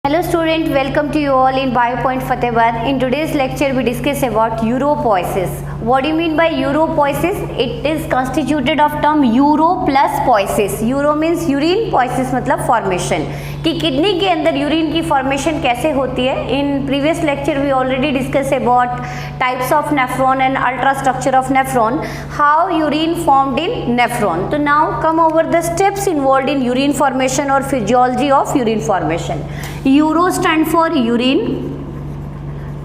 Hello student, welcome to you all in BioPoint Fatehbad. In today's lecture we discuss about uropoiesis. What do you mean by uropoiesis? It is constituted of term uro plus poiesis. Uro means urine, poiesis मतलब formation. कि kidney के अंदर urine की formation कैसे होती है. In previous lecture we already discuss about types of nephron and ultra structure of nephron, how urine formed in nephron. तो now come over the steps involved in urine formation और physiology of urine formation. Uro stand for urine,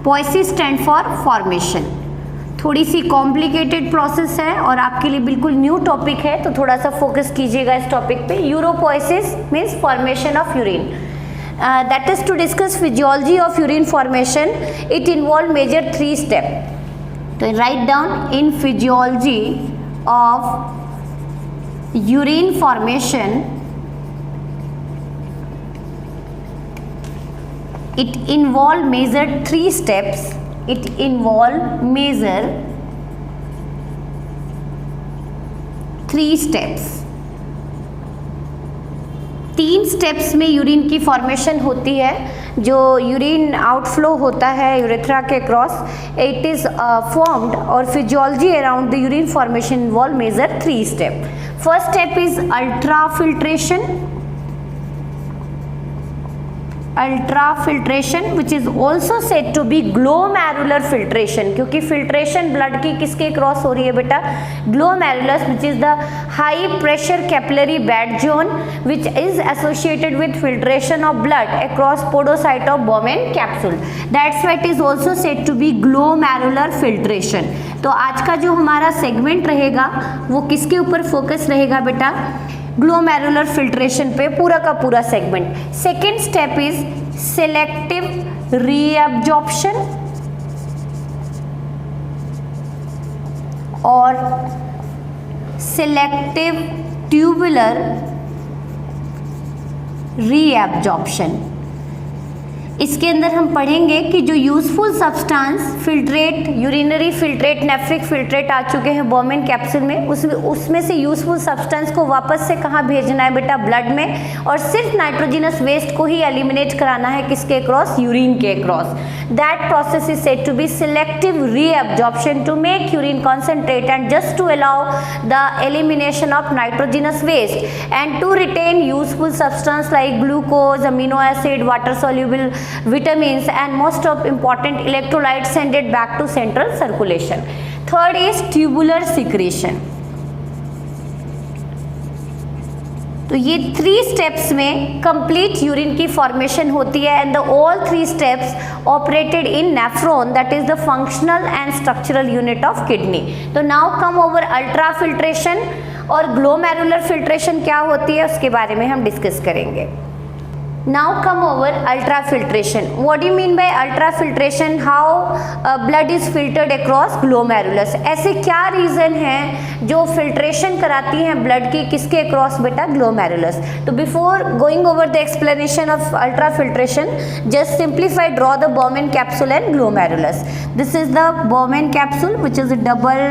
poiesis stand for formation. थोड़ी सी complicated process है और आपके लिए बिल्कुल new topic है, तो थोड़ा सा फोकस कीजिएगा इस टॉपिक पे. Uropoiesis means formation of urine. That is to discuss physiology of urine formation. It involve major 3 step. तो write down in physiology of urine formation it involve major 3 steps. It involve major 3 steps. 3 steps में urine की formation होती है. जो urine outflow होता है urethra के cross, it is formed और physiology around the urine formation involve major 3 step. First step is ultra filtration. Ultrafiltration which is also said to be glomerular filtration, क्योंकि filtration blood की किसके cross हो रही है बेटा? Glomerulus, which is the high pressure capillary bed zone which is associated with filtration of blood across podocyte of Bowman capsule. That's why it is also said to be glomerular filtration. तो आज का जो हमारा segment रहेगा वो किसके ऊपर focus रहेगा बेटा? ग्लोमेरुलर फिल्ट्रेशन पे पूरा का पूरा segment. Second step is selective reabsorption और सेलेक्टिव ट्यूबुलर रीअब्जॉर्प्शन. इसके अंदर हम पढ़ेंगे कि जो useful substance filtrate, urinary filtrate, nephric filtrate आ चुके हैं बोमेन कैप्सूल में, उसमें से यूजफुल सब्सटेंस को वापस से कहाँ भेजना है बेटा? ब्लड में. और सिर्फ नाइट्रोजिनस वेस्ट को ही एलिमिनेट कराना है किसके क्रॉस? यूरिन के cross. That process is said to be selective reabsorption to make urine concentrate and just to allow the elimination of nitrogenous waste and to retain useful substance like glucose, amino acid, water soluble vitamins and most of important electrolytes send it back to central circulation. Third is tubular secretion. तो ये 3 steps में complete urine की formation होती है and all 3 steps operated in nephron, that is the functional and structural unit of kidney. तो now come over ultra filtration और glomerular filtration क्या होती है उसके बारे में हम डिस्कस करेंगे. Now come over ultrafiltration. What do you mean by ultrafiltration? How blood is filtered across glomerulus. ऐसे क्या रीजन है जो फिल्ट्रेशन कराती हैं ब्लड की किसके क्रॉस बेटा? ग्लोमेरुलस. तो before going over the explanation of ultrafiltration, just simplify, draw the Bowman capsule and glomerulus. This is the Bowman capsule which is a double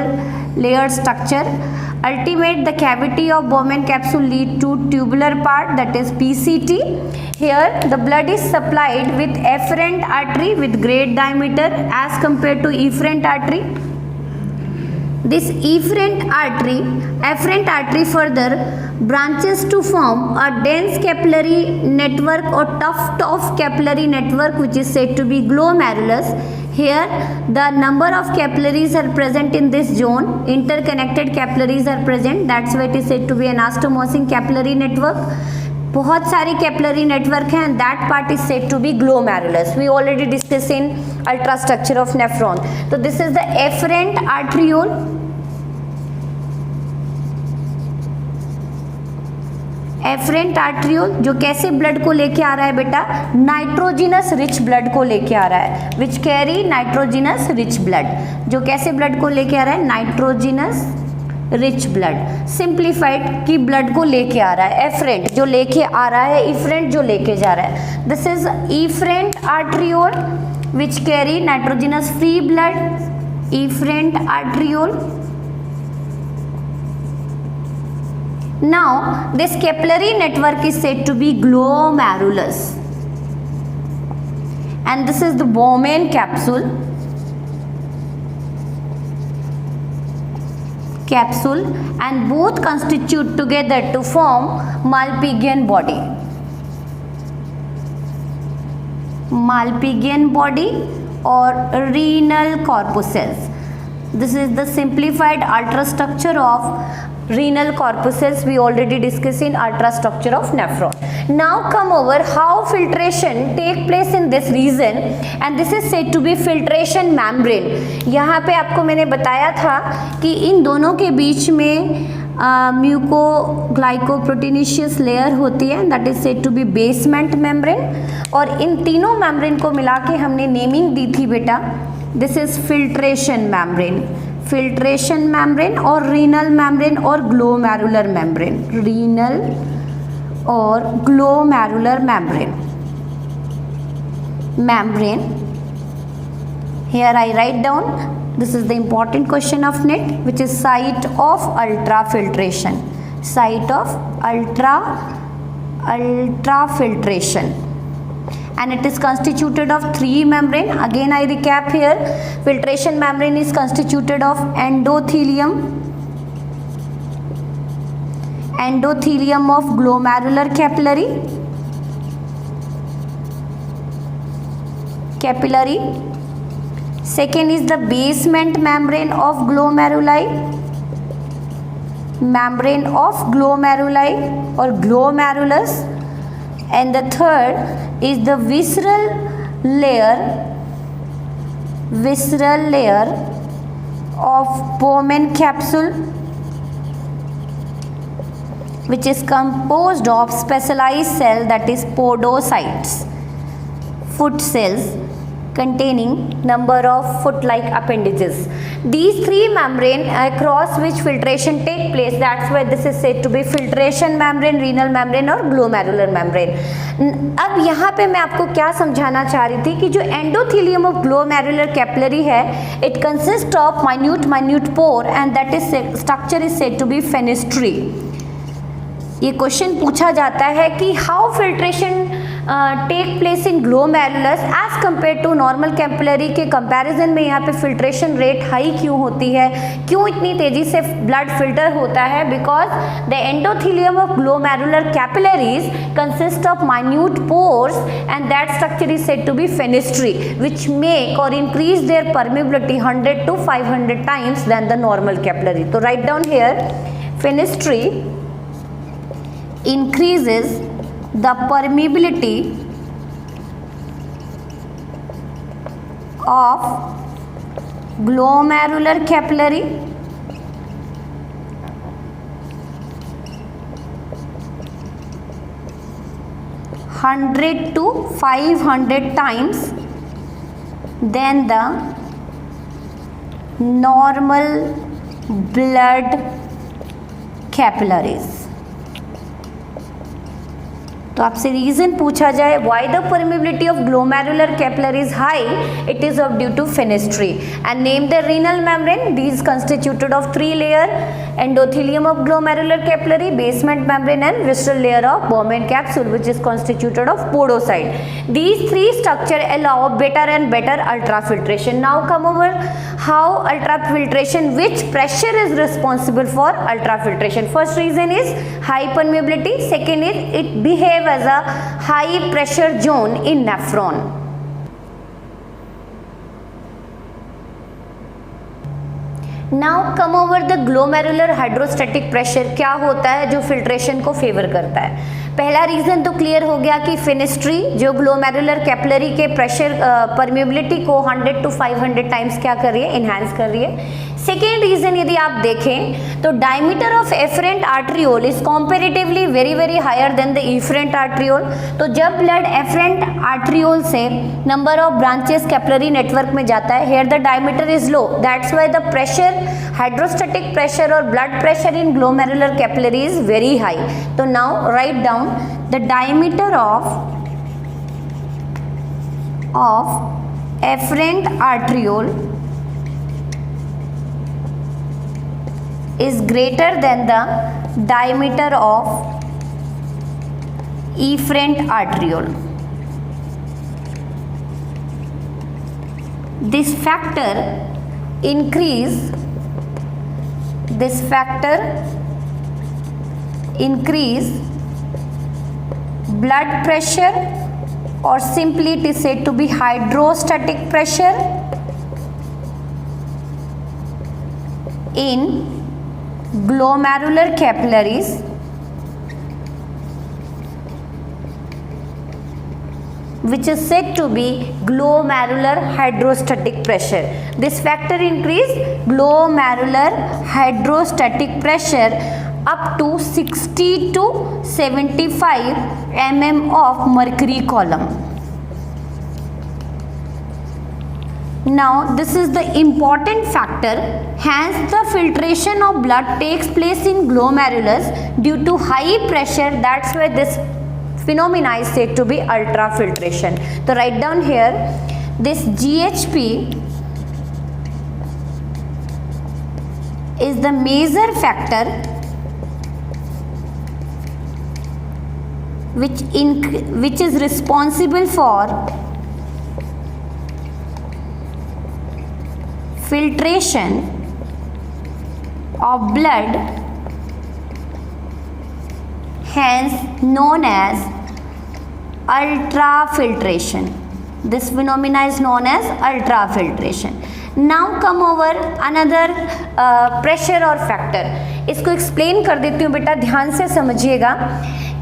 layered structure. Ultimate, the cavity of Bowman capsule lead to tubular part, that is PCT. Here the blood is supplied with afferent artery with great diameter as compared to efferent artery. This afferent artery further branches to form a dense capillary network or tuft of capillary network which is said to be glomerulus. Here the number of capillaries are present in this zone. Interconnected capillaries are present. That's why it is said to be an anastomosing capillary network. बहुत सारी capillary network हैं and that part is said to be glomerulus. We already discussed in ultra structure of nephron. So this is the afferent arteriole. Afferent arteriole जो कैसे blood को लेके आ रहा है बेटा? नाइट्रोजिनस रिच ब्लड को लेके आ रहा है, which carry nitrogenous rich blood. जो कैसे ब्लड को लेके आ रहा है? Nitrogenous rich blood. सिंप्लीफाइड की ब्लड को लेके आ रहा है. एफरेंट जो लेके आ रहा है, इफरेंट जो लेके जा रहा है. This is efferent arteriole which carry nitrogenous free blood. Efferent arteriole. Now this capillary network is said to be glomerulus. and this is the Bowman capsule. And both constitute together to form Malpighian body. Malpighian body or renal corpuscles. This is the simplified ultrastructure of renal corpuscles. We already discussed in ultrastructure of nephron. Now come over how filtration take place in this region, and this is said to be filtration membrane. यहाँ पे आपको मैंने बताया था कि इन दोनों के बीच में म्यूकोग्लाइकोप्रोटीनेशियस लेयर होती है, that is said to be basement membrane, और इन तीनों मेम्ब्रेन को मिला के हमने नेमिंग दी थी बेटा. This is filtration membrane. Filtration membrane और रीनल मेम्ब्रेन और ग्लोमेरुलर मेम्ब्रेन. रीनल और glomerular membrane. Here I write down, this is the important question of NET, which is site of ultrafiltration. Site of ultrafiltration. And it is constituted of three membrane. Again I recap here. Filtration membrane is constituted of endothelium of glomerular capillary. Second is the basement membrane of glomeruli or glomerulus, and the third is the visceral layer of Bowman capsule, which is composed of specialized cell, that is podocytes, foot cells containing number of foot-like appendages. These three membrane across which filtration take place, that's why this is said to be filtration membrane, renal membrane और glomerular membrane. अब यहाँ पे मैं आपको क्या समझाना चाह रही थी कि जो एंडोथेलियम ऑफ ग्लोमेरुलर कैपिलरी है, it consist of minute pore and that is structure is said to be fenestrine. ये क्वेश्चन पूछा जाता है कि how filtration take place in glomerulus as compare to normal capillary के कंपैरिजन में यहाँ पे फिल्ट्रेशन रेट हाई क्यों होती है, क्यों इतनी तेजी से ब्लड फिल्टर होता है? Because the endothelium of glomerular capillaries consist of minute pores and that structure is said to be fenestrae which make और increase their permeability 100 to 500 times than the normal capillary. तो write down here, fenestrae increases the permeability of glomerular capillary (100 to 500 times) than the normal blood capillaries. तो आपसे reason पूछा जाए why the permeability of glomerular capillary is high, it is of due to fenestrae. And name the renal membrane. These constituted of three layer, endothelium of glomerular capillary, basement membrane and visceral layer of Bowman capsule which is constituted of podocyte. These three structure allow better and better ultrafiltration. Now come over how ultrafiltration, which pressure is responsible for ultrafiltration. First reason is high permeability. Second is it behave as a high pressure zone in nephron. Now come over the glomerular hydrostatic pressure. क्या होता है जो filtration को favour करता है? पहला reason तो clear हो गया कि फेनेस्ट्री जो ग्लोमेरुलर कैपिलरी के प्रेशर परमेबिलिटी को 100 to 500 टाइम्स क्या कर रही है, इनहैंस कर रही है. सेकेंड रीजन यदि आप देखें तो diameter of afferent arteriole is comparatively very very higher than the efferent arteriole. तो जब ब्लड एफरेंट आर्ट्रियोल से number of branches capillary network में जाता है, here the diameter is low, that's why the pressure, hydrostatic pressure और blood pressure in glomerular capillary is very high. तो now write down the diameter of afferent arteriole is greater than the diameter of efferent arteriole. this factor increase blood pressure, or simply it is said to be hydrostatic pressure in glomerular capillaries which is said to be glomerular hydrostatic pressure. This factor increase glomerular hydrostatic pressure up to 60 to 75 mm of mercury column. Now this is the important factor, hence the filtration of blood takes place in glomerulus due to high pressure. That's why this phenomena is said to be ultrafiltration. So write down here, this GHP is the major factor which is responsible for filtration of blood, hence known as ultrafiltration. This phenomena is known as ultrafiltration. Now come over another pressure और factor. इसको explain कर देती हूँ बेटा, ध्यान से समझिएगा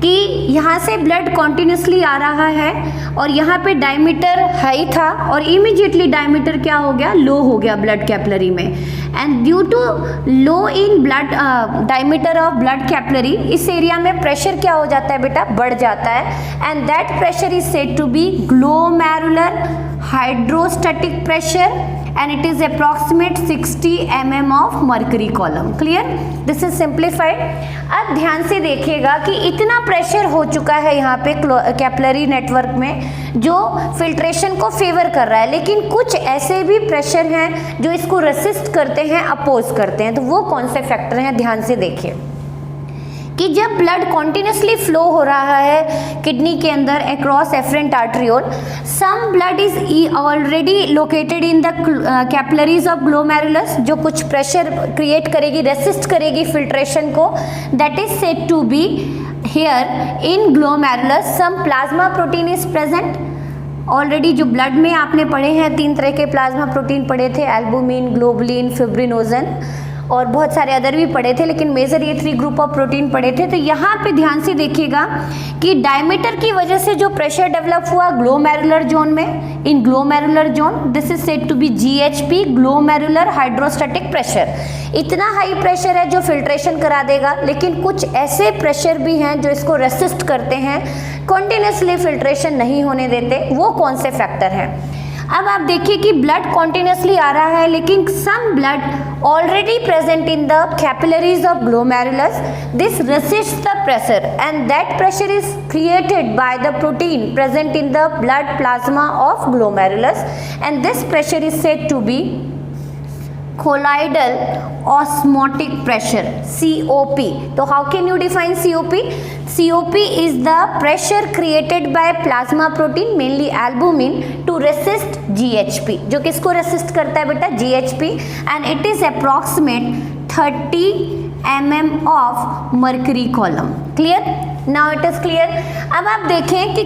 कि यहाँ से ब्लड कॉन्टिन्यूसली आ रहा है और यहाँ पे डायमीटर हाई था और इमीडिएटली डायमीटर क्या हो गया, लो हो गया ब्लड कैपिलरी में. And due to low in blood diameter of blood capillary, इस एरिया में प्रेशर क्या हो जाता है बेटा, बढ़ जाता है. And that pressure is said to be glomerular hydrostatic pressure and it is approximate 60 mm of mercury column. Clear? This is simplified. अब ध्यान से देखिएगा कि इतना प्रेशर हो चुका है यहाँ पे कैपिलरी नेटवर्क में जो फिल्ट्रेशन को फेवर कर रहा है, लेकिन कुछ ऐसे भी प्रेशर हैं जो इसको रेसिस्ट करते हैं, अपोज करते हैं. तो वो कौन से फैक्टर हैं, ध्यान से देखिए कि जब ब्लड कॉन्टिन्यूसली फ्लो हो रहा है किडनी के अंदर across efferent arteriole, some blood is already located in the capillaries of glomerulus, जो कुछ प्रेशर क्रिएट करेगी, रेसिस्ट करेगी फिल्ट्रेशन को. That is said to be here in glomerulus some plasma protein is present. Already जो blood में आपने पढ़े हैं 3 तरह के प्लाज्मा प्रोटीन पढ़े थे, एल्बुमिन, ग्लोबुलिन, फिब्रिनोजन और बहुत सारे अदर भी पढ़े थे, लेकिन मेजर ये 3 ग्रुप ऑफ प्रोटीन पढ़े थे. तो यहाँ पे ध्यान से देखिएगा कि डायमीटर की वजह से जो प्रेशर डेवलप हुआ ग्लोमेरुलर जोन में, in glomerular zone, this is said to be GHP, glomerular hydrostatic pressure. इतना हाई प्रेशर है जो फिल्ट्रेशन करा देगा, लेकिन कुछ ऐसे प्रेशर भी हैं जो इसको रेसिस्ट करते हैं, कॉन्टिन्यूसली फिल्ट्रेशन नहीं होने देते. वो कौन से फैक्टर हैं? अब आप देखिए कि ब्लड कॉन्टिन्यूसली आ रहा है, लेकिन some blood already present in the capillaries of glomerulus, this resists the pressure and that pressure is created by the protein present in the blood plasma of glomerulus, and this pressure is said to be colloidal osmotic pressure, COP. So how can you define COP? COP is the pressure created by plasma protein, mainly albumin, to resist GHP. जो किसको resist करता है बेटा? GHP. And it is approximate 30 mm of mercury column. Clear? Now it is clear. अब आप देखें कि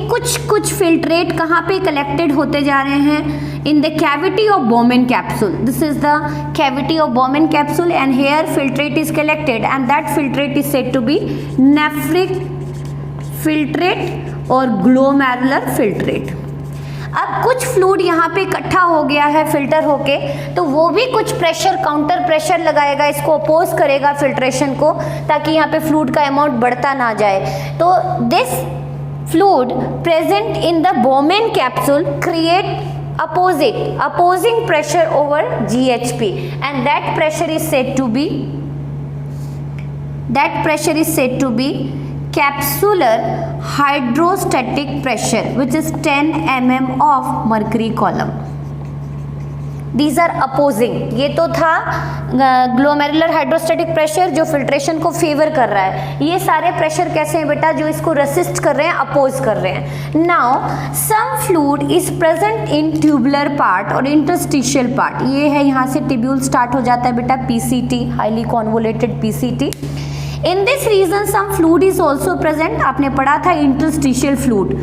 कुछ फिल्ट्रेट कहाँ पे कलेक्टेड होते जा रहे हैं, in the cavity of Bowman capsule. This is the cavity of Bowman capsule, and here filtrate is collected, and that filtrate is said to be nephric filtrate or glomerular filtrate. अब कुछ fluid यहाँ पे इकट्ठा हो गया है filter होके, तो वो भी कुछ प्रेशर, काउंटर प्रेशर लगाएगा, इसको अपोज करेगा फिल्ट्रेशन को, ताकि यहाँ पे फ्लूइड का अमाउंट बढ़ता ना जाए. तो this fluid present in the Bowman capsule create opposing pressure over GHP, and that pressure is said to be capsular hydrostatic pressure, which is 10 mm of mercury column. These are opposing. ये तो था glomerular hydrostatic pressure जो filtration को favour कर रहा है। ये सारे प्रेशर कैसे हैं बेटा, जो इसको रेसिस्ट कर रहे हैं, अपोज कर रहे हैं। Now some fluid is present in tubular part और इंटरस्टिशियल पार्ट। ये है, यहाँ से टिब्यूल स्टार्ट हो जाता है बेटा, PCT, highly convoluted PCT. In this region some fluid is also present. आपने पढ़ा था इंटरस्टिशियल फ्लूइड,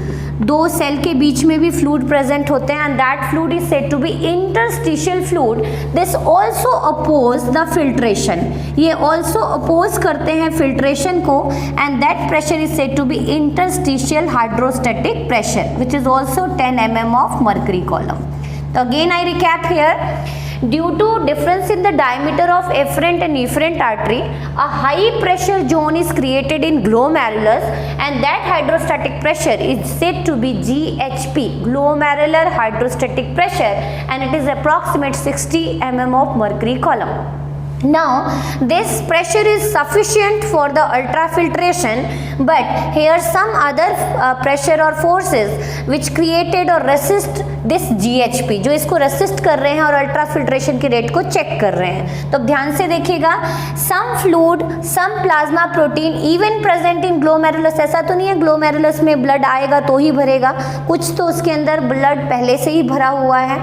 दो सेल के बीच में भी फ्लूइड प्रेजेंट होते हैं, and that fluid is said to be interstitial fluid. This also oppose the filtration. ये ऑल्सो अपोज करते हैं फिल्ट्रेशन को, and that pressure is said to be interstitial hydrostatic pressure which is also 10 mm of mercury column. So again I recap here. Due to difference in the diameter of efferent and efferent artery, a high pressure zone is created in glomerulus, and that hydrostatic pressure is said to be GHP, glomerular hydrostatic pressure, and it is approximate 60 mm of mercury column. Now this pressure is sufficient for the ultrafiltration, but here some other pressure or forces which created or resist this GHP, जो इसको resist कर रहे हैं और ultrafiltration के rate को check कर रहे हैं। तो ध्यान से देखिएगा, some fluid, some plasma protein even present in glomerulus। ऐसा तो नहीं है glomerulus में blood आएगा तो ही भरेगा, कुछ तो उसके अंदर blood पहले से ही भरा हुआ है,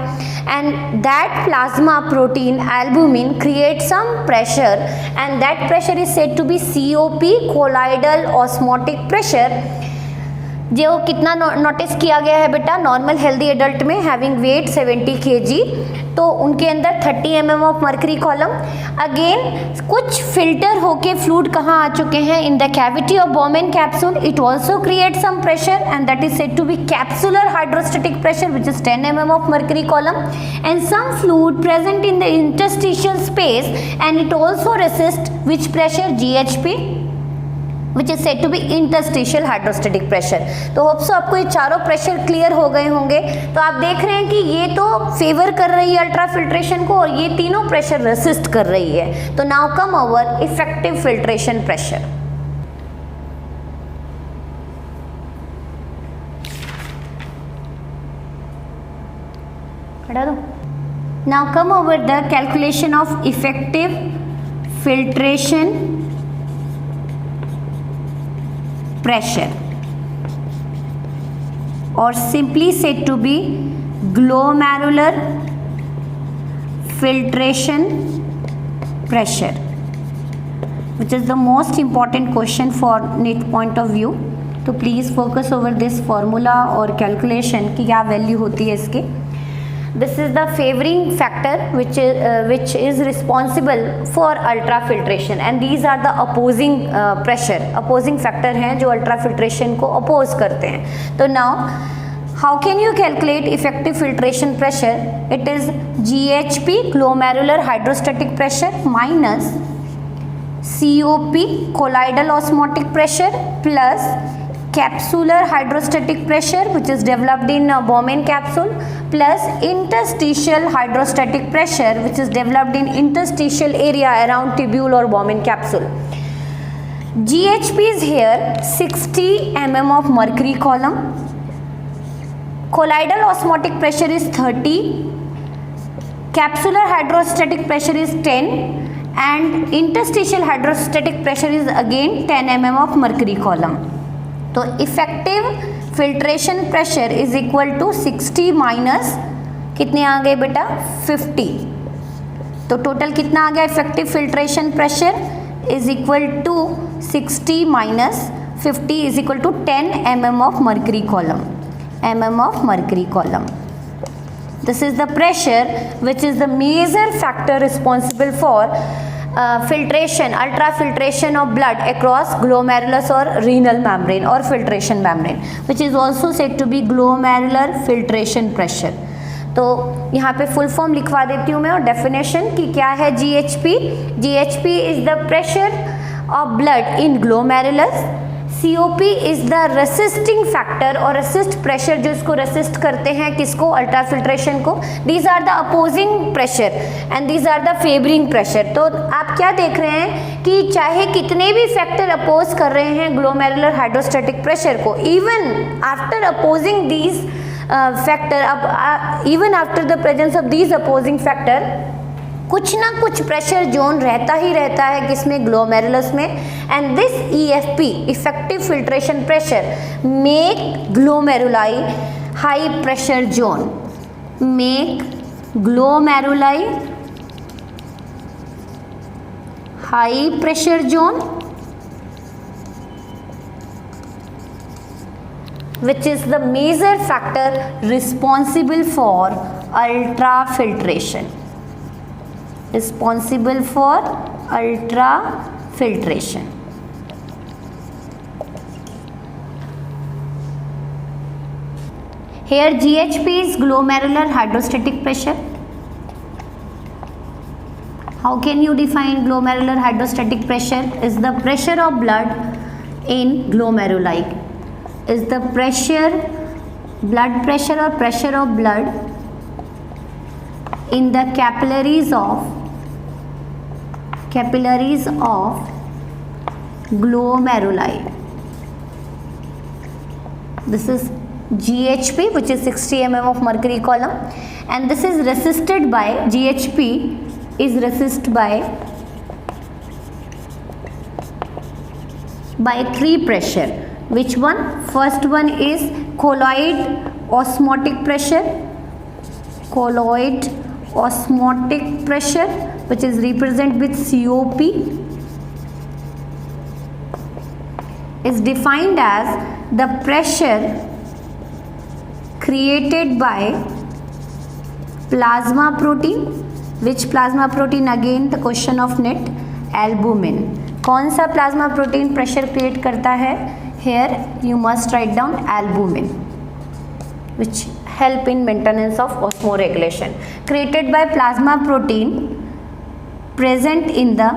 and that plasma protein albumin creates some pressure, and that pressure is said to be COP, colloidal osmotic pressure, जो कितना नोटिस किया गया है बेटा, नॉर्मल हेल्दी एडल्ट में हैविंग वेट 70 kg, तो उनके अंदर 30 mm of mercury column. Again कुछ फिल्टर होके फ्लूइड कहाँ आ चुके हैं, in the cavity of Bowman capsule. It also create some pressure, and that is said to be capsular hydrostatic pressure which is 10 mm of mercury column, and some fluid present in the interstitial space, and it also resist which pressure, GHP, which is said to be interstitial hydrostatic pressure. तो hope so आपको ये चारों pressure clear हो गए होंगे। तो आप देख रहे हैं कि ये तो फेवर कर रही है अल्ट्रा फिल्ट्रेशन को, और ये तीनों प्रेशर रेसिस्ट कर रही है। तो now come over effective filtration pressure. हटा दो। Now come over the calculation of effective filtration pressure, or simply said to be glomerular filtration pressure, which is the most important question for NEET point of view. तो please focus over this formula और calculation की क्या value होती है इसके। This is the favoring factor which is responsible for ultrafiltration, and these are the opposing pressure, opposing factor हैं जो ultrafiltration को oppose करते हैं। तो now how can you calculate effective filtration pressure? It is GHP, glomerular hydrostatic pressure, minus COP, colloidal osmotic pressure, plus capsular hydrostatic pressure which is developed in Bowman capsule, plus interstitial hydrostatic pressure which is developed in interstitial area around tubule or Bowman capsule. GHP is here 60 mm of mercury column, colloidal osmotic pressure is 30, capsular hydrostatic pressure is 10, and interstitial hydrostatic pressure is again 10 mm of mercury column. तो effective filtration pressure is equal to 60 minus कितने आ गए बेटा, 50। तो total कितना आ गया, effective filtration pressure is equal to 60 minus 50 is equal to 10 mm of mercury column, mm of mercury column. This is the pressure which is the major factor responsible for filtration, ultrafiltration of blood across glomerulus or renal membrane or filtration membrane, which is also said to be glomerular filtration pressure. तो यहाँ पे full form लिखवा देती हूँ मैं और definition कि क्या है GHP। GHP is the pressure of blood in glomerulus. COP is the resisting factor और resist pressure जो इसको resist करते हैं किसको, अल्ट्राफिल्ट्रेशन को। These are the opposing pressure and these are the favoring pressure। तो आप क्या देख रहे हैं कि चाहे कितने भी फैक्टर अपोज कर रहे हैं ग्लोमेरुलर हाइड्रोस्टैटिक प्रेशर को, even after opposing these factor, अब even after the presence of these opposing factor, कुछ ना कुछ प्रेशर जोन रहता ही रहता है किसमें, ग्लोमेरुलस में. And this EFP, effective filtration pressure, make glomeruli high pressure zone, make glomeruli high pressure zone, which is the major factor responsible for ultrafiltration, responsible for ultrafiltration. Here GHP is glomerular hydrostatic pressure. How can you define glomerular hydrostatic pressure? Is the pressure of blood in glomeruli, is the pressure, blood pressure or pressure of blood in the capillaries of glomeruli. This is GHP, which is 60 mm of mercury column, and this is resisted by, GHP is resisted by three pressure. Which one? First one is colloid osmotic pressure, colloid osmotic pressure, which is represented with COP, is defined as the pressure created by plasma protein. Which plasma protein? Again the question of net, albumin. कौन सा plasma protein pressure create करता है? Here you must write down albumin, which help in maintenance of osmoregulation, created by plasma protein present in the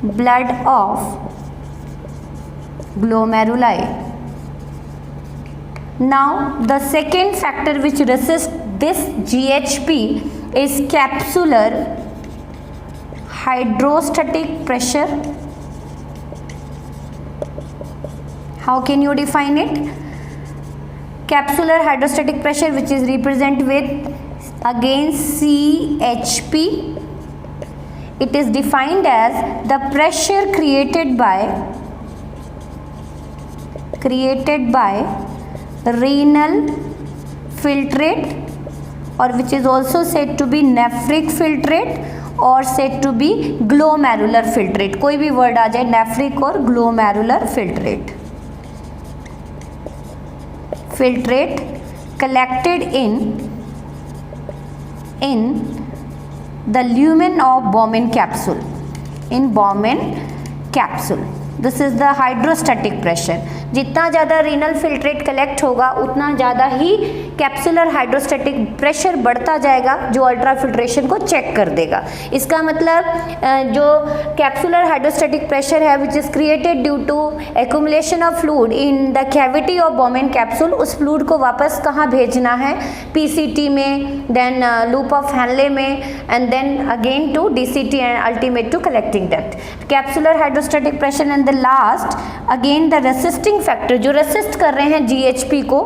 blood of glomeruli. Now the second factor which resists this GHP is capsular hydrostatic pressure. How can you define it? Capsular hydrostatic pressure, which is represented with again CHP. It is defined as the pressure created by renal filtrate, or which is also said to be nephric filtrate और said to be glomerular filtrate. कोई भी word आ जाए, nephric और glomerular filtrate. Filtrate collected in the lumen of Bowman capsule, in Bowman capsule. This is the hydrostatic pressure. जितना ज़्यादा renal filtrate collect होगा उतना ज़्यादा ही कैप्सुलर हाइड्रोस्टैटिक प्रेशर बढ़ता जाएगा, जो अल्ट्रा फिल्ट्रेशन को चेक कर देगा. इसका मतलब जो कैप्सुलर हाइड्रोस्टैटिक प्रेशर है which is created due to accumulation of fluid in the cavity of Bowman capsule, उस फ्लूइड को वापस कहाँ भेजना है? PCT में, देन लूप ऑफ हैनले में, and then again to DCT and ultimate to collecting duct. Capsular hydrostatic pressure and the last again the resisting factor जो resist कर रहे हैं GHP को,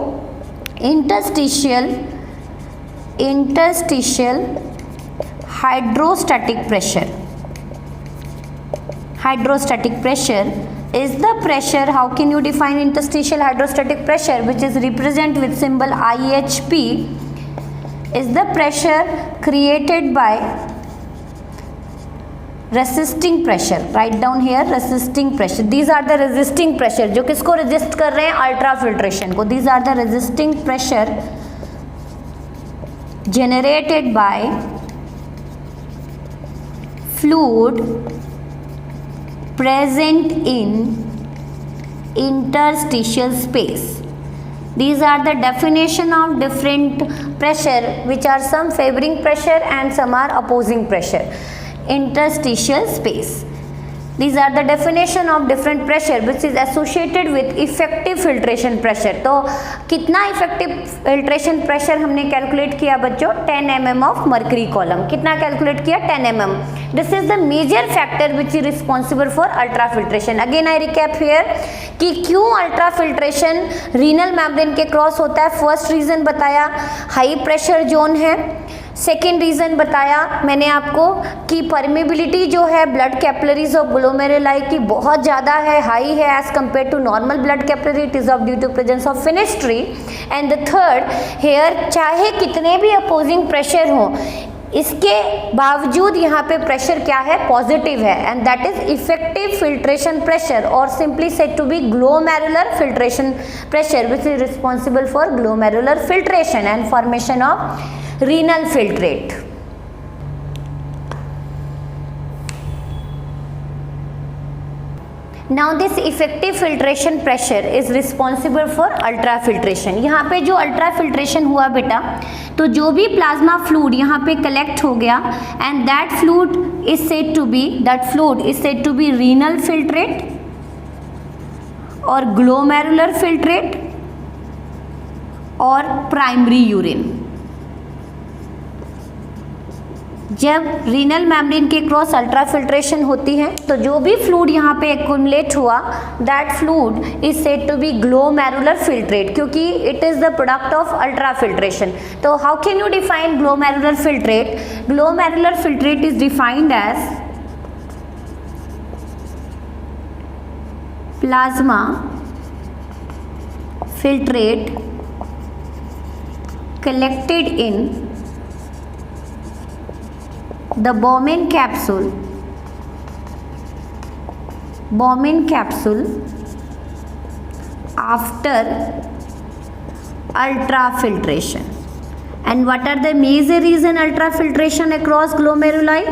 interstitial hydrostatic pressure. Hydrostatic pressure is the pressure. How can you define interstitial hydrostatic pressure, which is represented with symbol IHP, is the pressure created by resisting pressure. Write down here resisting pressure. These are the resisting pressure जो किसको resist कर रहे हैं? Ultra filtration को. These are the resisting pressure generated by fluid present in interstitial space. These are the definition of different pressure, which are some favoring pressure and some are opposing pressure. Interstitial space. These are the definition of different pressure which is associated with effective filtration pressure. तो कितना effective filtration pressure हमने calculate किया बच्चों? 10 mm of mercury column. कितना calculate किया? 10 mm. This is the major factor which is responsible for ultrafiltration. Again I recap here कि क्यों ultrafiltration renal membrane के क्रॉस होता है. फर्स्ट रीजन बताया हाई प्रेशर जोन है. सेकेंड रीज़न बताया मैंने आपको कि परमेबिलिटी जो है ब्लड कैपिलरीज ऑफ ग्लोमेरुलाई की बहुत ज़्यादा है, हाई है as compare to normal blood capillary. It is of due to presence of fenestrae. And the third here चाहे कितने भी अपोजिंग प्रेशर हो इसके बावजूद यहाँ पे प्रेशर क्या है? पॉजिटिव है. And that is effective filtration pressure और simply said to be glomerular filtration pressure which is responsible for glomerular filtration and formation of renal filtrate. Now this effective filtration pressure is responsible for ultrafiltration. यहाँ पे जो ultrafiltration हुआ बेटा, तो जो भी plasma fluid यहाँ पे कलेक्ट हो गया and that fluid is said to be renal filtrate और glomerular filtrate और primary urine. जब रीनल मेम्ब्रेन के क्रॉस अल्ट्राफिल्ट्रेशन होती है तो जो भी फ्लूइड यहाँ पे एक्युमुलेट हुआ that fluid is said to be glomerular filtrate क्योंकि it is the product of ultrafiltration. तो how can you define glomerular filtrate? Glomerular filtrate is defined as plasma filtrate collected in the Bowman capsule after ultrafiltration. And what are the major reason ultrafiltration across glomeruli?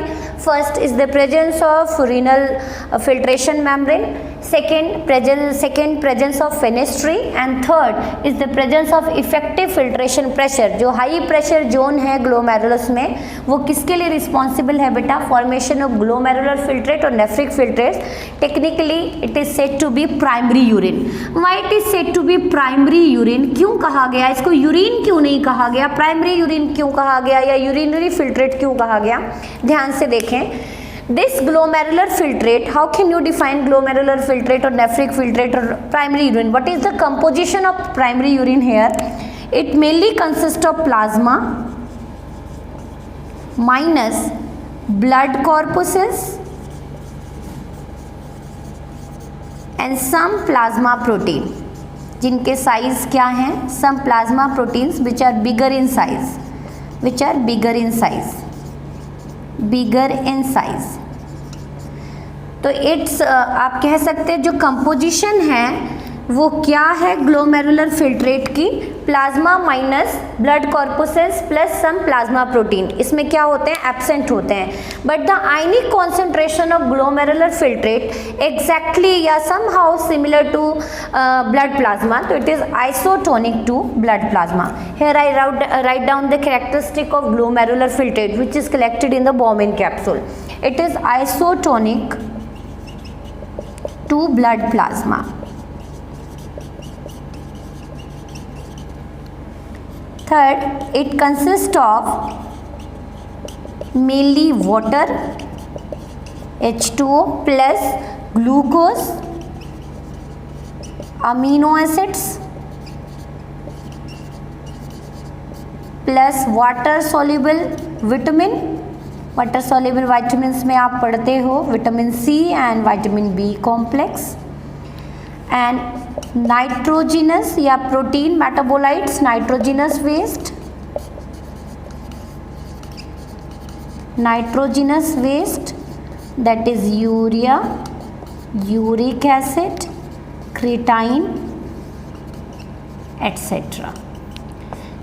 First is the presence of renal filtration membrane, second presence of fenestrae, and third is the presence of effective filtration pressure. जो high pressure zone है glomerulus में वो किसके लिए responsible है बेटा? Formation of glomerular filtrate और nephric filtrate. Technically it is said to be primary urine. Why it is said to be primary urine? क्यों कहा गया इसको? यूरिन क्यों नहीं कहा गया? प्राइमरी यूरिन क्यों कहा गया या यूरिनरी फिल्ट्रेट क्यों कहा गया? ध्यान से देखें. This glomerular filtrate, how can you define glomerular filtrate or nephric filtrate or primary urine? What is the composition of primary urine here? It mainly consists of plasma minus blood corpuscles and some plasma protein. जिनके size क्या हैं? Some plasma proteins which are bigger in size. Bigger in size. तो it's आप कह सकते हैं जो composition है वो क्या है ग्लोमेरुलर फिल्ट्रेट की? Plasma minus blood corpuscles plus some plasma protein. इसमें क्या होते हैं? एब्सेंट होते हैं. But the ionic concentration of glomerular filtrate exactly या somehow similar to blood plasma. तो it is isotonic to blood plasma. Here I write down the characteristic of glomerular filtrate which is collected in the Bowman capsule. It is isotonic to blood plasma. Third, it consists of mainly water, H2O plus glucose, amino acids plus water soluble vitamin. Water soluble vitamins में आप पढ़ते हो vitamin C and vitamin B complex. And nitrogenous या protein metabolites, nitrogenous waste that is urea, uric acid, creatine, etc.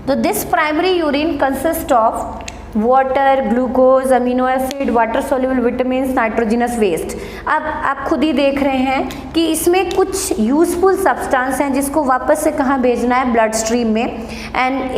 So this primary urine consists of water, glucose, amino acid, water soluble vitamin, nitrogenous waste. अब आप खुद ही देख रहे हैं कि इसमें कुछ यूजफुल सब्सटेंस हैं जिसको वापस से कहाँ भेजना है, ब्लड स्ट्रीम में। And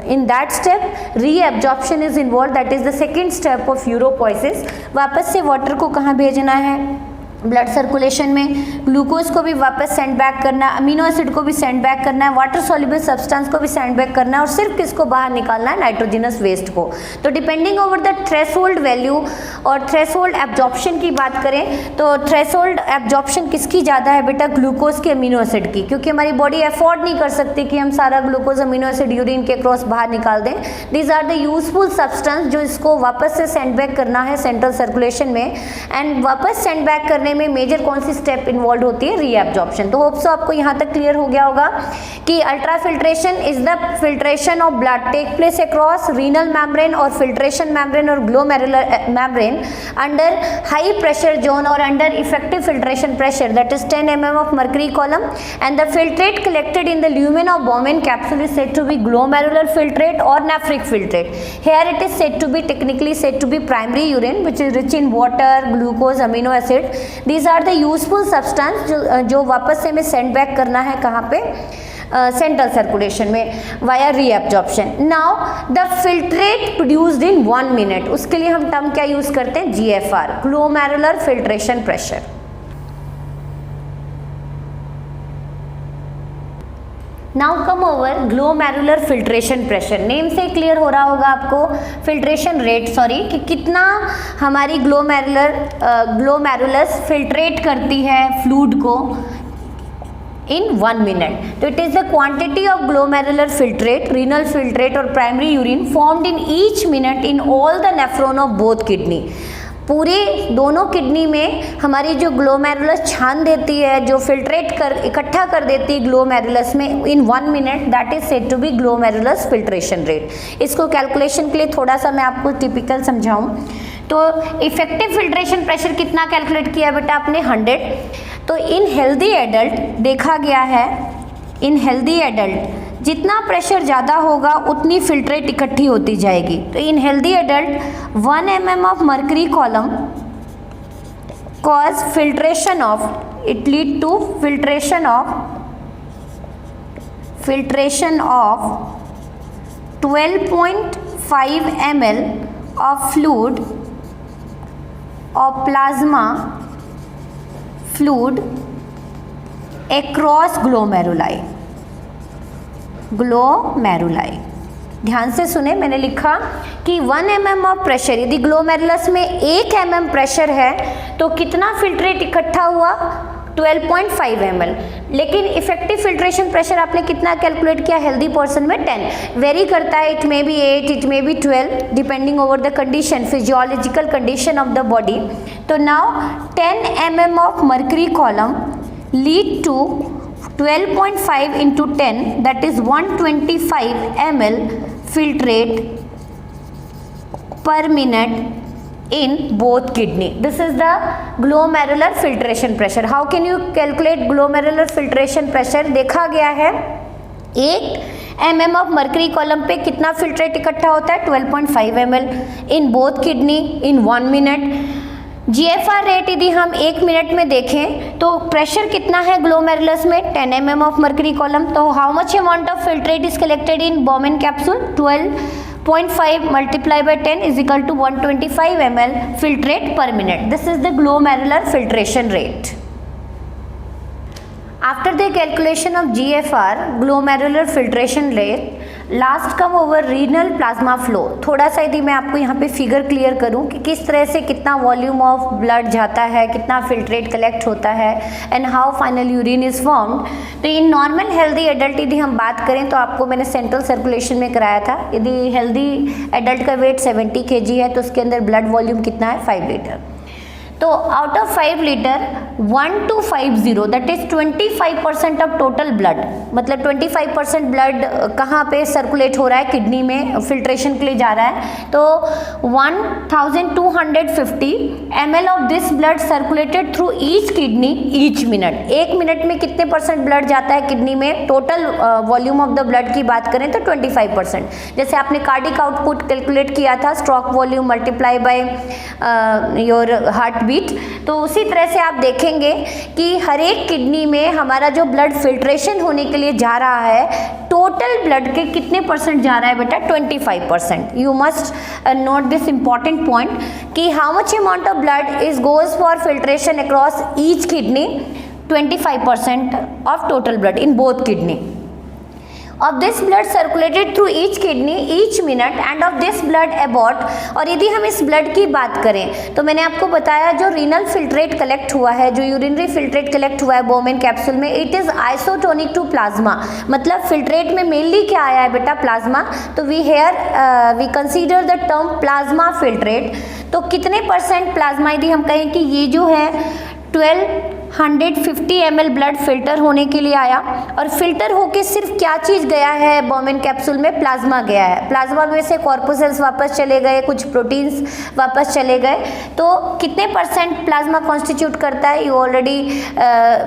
in that step reabsorption is involve, that is the second step of uropoiesis. वापस से वाटर को कहाँ भेजना है, ब्लड सर्कुलेशन में, ग्लूकोज को भी वापस सेंड बैक करना है, अमीनो एसिड को भी सेंड बैक करना है, वाटर सॉल्युबल सब्सटेंस को भी सेंड बैक करना है, और सिर्फ किसको बाहर निकालना है, नाइट्रोजनस वेस्ट को। तो depending over the threshold value और थ्रेशोल्ड एब्जॉर्प्शन की बात करें तो थ्रेशोल्ड एब्जॉर्प्शन किसकी ज़्यादा है बेटा, ग्लूकोज की, अमीनो एसिड की, क्योंकि हमारी बॉडी अफोर्ड नहीं कर सकती कि हम सारा ग्लूकोज अमीनो एसिड यूरिन के क्रॉस बाहर निकाल दें। These are the useful substance जो इसको वापस से सेंड बैक करना है सेंट्रल सर्कुलेशन में। एंड वापस सेंड बैक करने में मेजर कौन सी स्टेप इन्वॉल्व होती है, रीएब्जॉर्प्शन। तो होप सो आपको यहाँ तक क्लियर हो गया होगा कि ultrafiltration is the filtration of blood take place across renal membrane और फिल्ट्रेशन मेम्ब्रेन और glomerular membrane under high pressure zone और under effective filtration pressure, that is 10 mm of mercury column, and the filtrate collected in the lumen of Bowman capsule is said to be glomerular filtrate or nephric filtrate. Here it is said to be technically said to be primary urine which is rich in water, glucose, amino acid. These are the useful substance जो वापस से हमें send back करना है कहाँ पे, central circulation में via reabsorption. Now the filtrate produced in 1 minute, उसके लिए हम टर्म क्या यूज करते हैं, GFR, glomerular filtration pressure. Now come over glomerular filtration pressure. Name से क्लियर हो रहा होगा आपको, फिल्ट्रेशन रेट सॉरी, कि कितना हमारी ग्लोमेरुलस फिल्ट्रेट करती है फ्लूइड को इन 1 मिनट। तो it is the quantity of glomerular filtrate, renal filtrate और primary urine formed in each minute in all the nephron of both kidney. पूरे दोनों किडनी में हमारी जो ग्लोमेरुलस छान देती है, जो फिल्ट्रेट कर इकट्ठा कर देती है ग्लोमेरुलस में in 1 minute, that is said to be glomerulus filtration rate. इसको कैलकुलेशन के लिए थोड़ा सा मैं आपको टिपिकल समझाऊं तो इफेक्टिव फिल्ट्रेशन प्रेशर कितना कैलकुलेट किया बेटा आपने, 100। तो इन हेल्दी एडल्ट देखा गया है, इन हेल्दी एडल्ट जितना प्रेशर ज़्यादा होगा उतनी फिल्ट्रेट इकट्ठी होती जाएगी। तो in healthy adult 1 mm of mercury column cause filtration of, it lead to filtration of 12.5 ml of fluid of plasma fluid across glomeruli। ध्यान से सुने, मैंने लिखा कि 1 mm ऑफ प्रेशर, यदि ग्लोमेरुलस में 1 mm प्रेशर है तो कितना फिल्ट्रेट इकट्ठा हुआ, 12.5 ml। लेकिन इफेक्टिव फिल्ट्रेशन प्रेशर आपने कितना कैलकुलेट किया, हेल्दी पर्सन में 10। वेरी करता है, it may be 8, it may be 12 depending over the condition, physiological condition of the body. तो now 10 mm of mercury column lead to 12.5 into 10, that is 125 ml filtrate per minute in both kidney. This is the glomerular filtration pressure. How can you calculate glomerular filtration pressure? देखा गया है 1 mm of mercury column पे कितना filtrate इकट्ठा होता है, 12.5 ml इन both kidney इन 1 minute. GFR rate यदि हम 1 मिनट में देखें तो प्रेशर कितना है ग्लोमेरुलस में, 10 mm ऑफ मर्करी कॉलम। तो how much amount of filtrate is collected in Bowman capsule, 12.5 multiply by 10 is equal to 125 ml filtrate per minute. This is the glomerular filtration rate. After the calculation of GFR, glomerular filtration rate, last come over renal plasma flow. थोड़ा सा यदि मैं आपको यहाँ पे figure clear करूँ कि किस तरह से कितना वॉल्यूम ऑफ ब्लड जाता है, कितना फिल्ट्रेट कलेक्ट होता है and how final urine is formed. तो इन नॉर्मल हेल्दी एडल्ट यदि हम बात करें तो आपको मैंने सेंट्रल सर्कुलेशन में कराया था, यदि हेल्दी एडल्ट का वेट 70 kg है तो उसके अंदर ब्लड वॉल्यूम कितना है, 5 लीटर। तो out of 5 litre 1250 that is 25% of total blood, मतलब 25% ब्लड कहाँ पे सर्कुलेट हो रहा है, किडनी में फिल्ट्रेशन के लिए जा रहा है। तो 1250 ml of this blood circulated through each kidney each minute. एक मिनट में कितने परसेंट ब्लड जाता है किडनी में, total volume of the blood की बात करें तो 25%। जैसे आपने कार्डिक आउटपुट कैलकुलेट किया था, stroke volume multiply by your heart beat, तो उसी तरह से आप देखेंगे कि हर एक किडनी में हमारा जो ब्लड फिल्ट्रेशन होने के लिए जा रहा है, टोटल ब्लड के कितने परसेंट जा रहा है बेटा, 25%। You must note this important point कि how much amount of blood is goes for filtration across each kidney, 25% of total blood in both kidney. of this blood circulated through each kidney each minute and of this blood about, और यदि हम इस blood की बात करें तो मैंने आपको बताया जो रीनल फिल्ट्रेट कलेक्ट हुआ है, जो यूरिनरी फिल्ट्रेट कलेक्ट हुआ है बोमेन कैप्सूल में, it is isotonic to plasma. मतलब फिल्ट्रेट में मेनली क्या आया है बेटा, प्लाज्मा। तो we consider the term plasma filtrate. तो कितने परसेंट प्लाज्मा, यदि हम कहें कि ये जो है 1250 ml ब्लड फिल्टर होने के लिए आया, और फिल्टर होके सिर्फ क्या चीज़ गया है बोमेन कैप्सूल में, प्लाज्मा गया है। प्लाज्मा में से कॉर्पोसेल्स वापस चले गए, कुछ प्रोटीन्स वापस चले गए। तो कितने परसेंट प्लाज्मा कॉन्स्टिट्यूट करता है,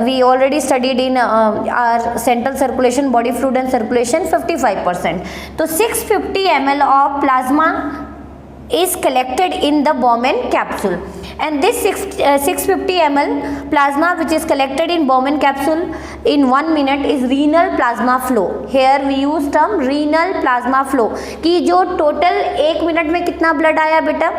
we already studied in our central circulation, body fluid and circulation, 55%। तो 650 ml of plasma is collected in the Bowman capsule, and this 650 ml plasma which is collected in Bowman capsule in 1 minute is renal plasma flow. Here we use term renal plasma flow कि जो total 1 minute में कितना blood आया बेटा,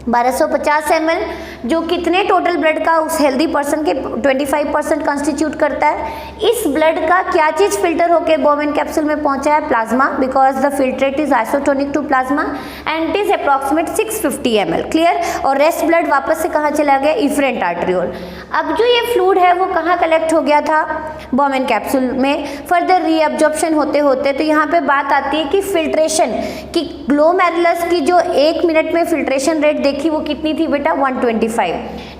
1250 ml, जो कितने total blood का उस हेल्दी पर्सन के 25% कंस्टिट्यूट करता है। इस ब्लड का क्या चीज़ फिल्टर होकर बोमेन कैप्सूल में पहुंचा है, plasma, because the filtrate is isotonic to plasma and it is approximate 650 ml। Clear. और रेस्ट ब्लड वापस से कहाँ चला गया, इफरेंट आर्टरियोल। अब जो ये फ्लूइड है वो कहाँ कलेक्ट हो गया था, बोमेन कैप्सूल में। फर्दर रीअब्जॉर्प्शन होते होते तो यहाँ पे बात आती है कि फिल्ट्रेशन की, ग्लोमेरुलस की जो 1 मिनट में फिल्ट्रेशन रेट देखी वो कितनी थी बेटा, 125।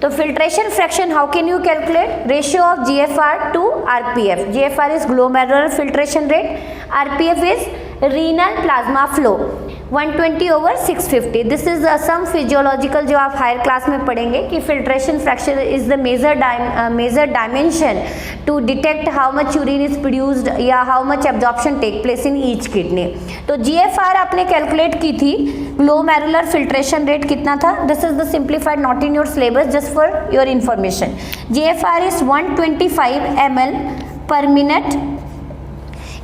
तो filtration fraction how can you calculate, ratio of GFR to RPF। GFR is glomerular filtration rate, RPF is renal plasma flow, 120/650। This is some physiological जो आप हायर क्लास में पढ़ेंगे कि filtration fraction is the major dimension to detect how much urine is produced या how much absorption take place in each kidney. तो GFR आपने calculate की थी, ग्लोमेरुलर फिल्ट्रेशन रेट कितना था, this is the simplified, not in your syllabus, just for your information. GFR is 125 ml per minute.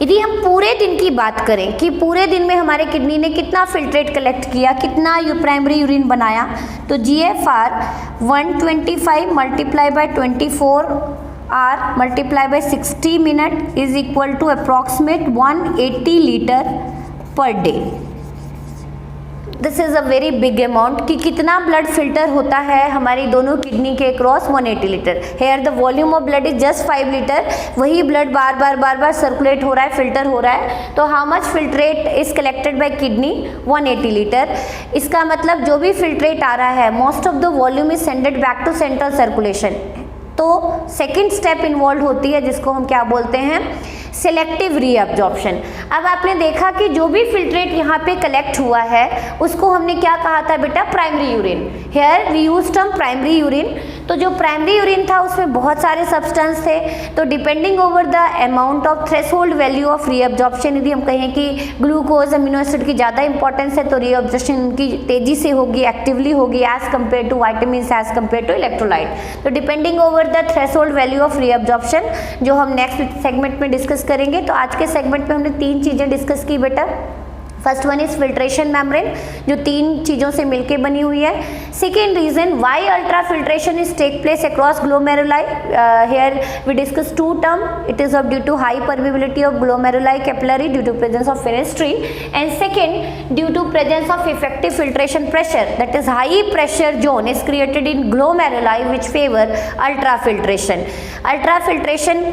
यदि हम पूरे दिन की बात करें कि पूरे दिन में हमारे किडनी ने कितना फिल्ट्रेट कलेक्ट किया, कितना प्राइमरी यूरिन बनाया, तो GFR 125 multiply by 24 hour multiply by 60 minute is equal to approximate 180 litre per day. This is a very big amount कि कितना ब्लड फिल्टर होता है हमारी दोनों किडनी के cross, 180 litre. Here the volume of blood is just 5 litre, वही blood बार बार सर्कुलेट हो रहा है, फिल्टर हो रहा है। तो how much filtrate is collected by kidney, 180 litre. इसका मतलब जो भी फिल्ट्रेट आ रहा है, most of the volume is sended back to central circulation. तो सेकेंड स्टेप इन्वॉल्व होती है जिसको हम क्या बोलते हैं, सेलेक्टिव रीअब्जॉर्प्शन। अब आपने देखा कि जो भी फिल्ट्रेट यहाँ पे कलेक्ट हुआ है उसको हमने क्या कहा था बेटा, primary urine. Here we use term primary urine. तो जो प्राइमरी यूरिन था उसमें बहुत सारे सब्सटेंस थे, तो depending over the amount of threshold value of reabsorption, यदि हम कहें कि ग्लूकोज अमीनो एसिड की ज़्यादा इंपॉर्टेंस है तो रीअब्जॉर्प्शन उनकी तेजी से होगी, एक्टिवली होगी as compare to vitamin, as compare to electrolyte. तो depending over the threshold value of reabsorption जो हम नेक्स्ट सेगमेंट में डिस्कस करेंगे। तो आज के सेगमेंट में हमने 3 चीजें डिस्कस की बेटा। First one is filtration membrane, जो 3 चीजों से मिलकर बनी हुई है। Second reason why ultra filtration is take place across glomeruli, here we discuss 2 term, it is of due to high permeability of glomeruli capillary due to presence of fenestrae, and second due to presence of effective filtration pressure, that is high pressure zone is created in glomeruli which favour ultra filtration. Ultra filtration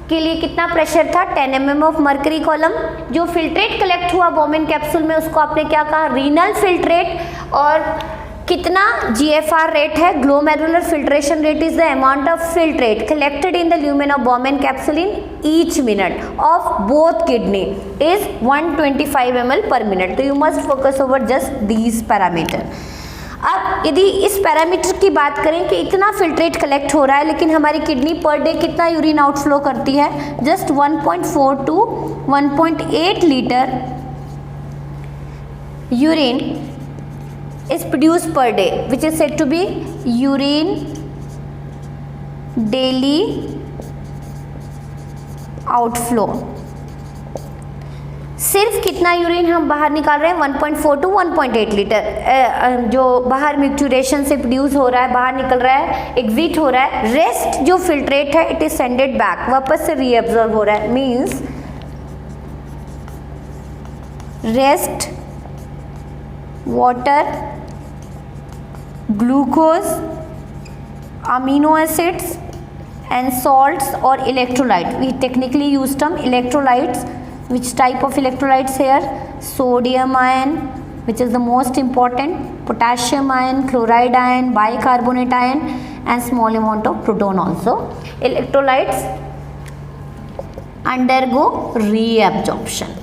के लिए कितना pressure था, 10 mm of mercury column. जो filtrate collect हुआ बोमेन capsule में उसको आपने क्या कहा, रीनल फिल्ट्रेट, और कितना GFR रेट है? Glomerular filtration rate is the amount of filtrate collected in the lumen of Bowman capsule in each minute of both kidney is 125 ml per minute. तो you must focus over just these parameter. अब यदि इस parameter की बात करें कि इतना filtrate collect हो रहा है, लेकिन हमारी किडनी पर डे कितना यूरिन आउटफ्लो करती है? Just 1.4 to 1.8 litre urine is produced per day, which is said to be urine daily outflow. सिर्फ कितना यूरिन हम बाहर निकाल रहे हैं? 1.4 to 1.8 लीटर जो बाहर मिक्चुरेशन से प्रोड्यूस हो रहा है, बाहर निकल रहा है, एग्जिट हो रहा है. रेस्ट जो फिल्ट्रेट है इट इज सेंडेड बैक, वापस से रीअब्जॉर्ब हो रहा है. Means rest water, glucose, amino acids and salts or electrolyte. We technically use term electrolytes. Which type of electrolytes here? Sodium ion, which is the most important, potassium ion, chloride ion, bicarbonate ion and small amount of proton also. Electrolytes undergo reabsorption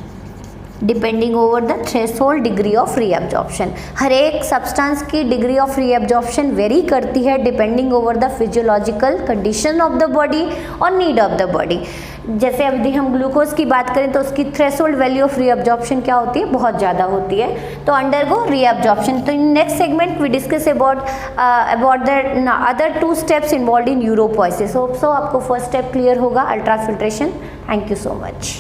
depending over the threshold degree of reabsorption. हर एक substance की degree of reabsorption vary करती है depending over the physiological condition of the body और need of the body. जैसे अभी हम glucose की बात करें तो उसकी थ्रेशोल्ड वैल्यू ऑफ रीअब्जॉर्प्शन क्या होती है? बहुत ज़्यादा होती है. तो अंडरगो रीअब्जॉर्प्शन. तो in next segment we discuss about the other 2 steps involve in uropoiesis. So आपको फर्स्ट स्टेप क्लियर होगा, ultra filtration. Thank you so much.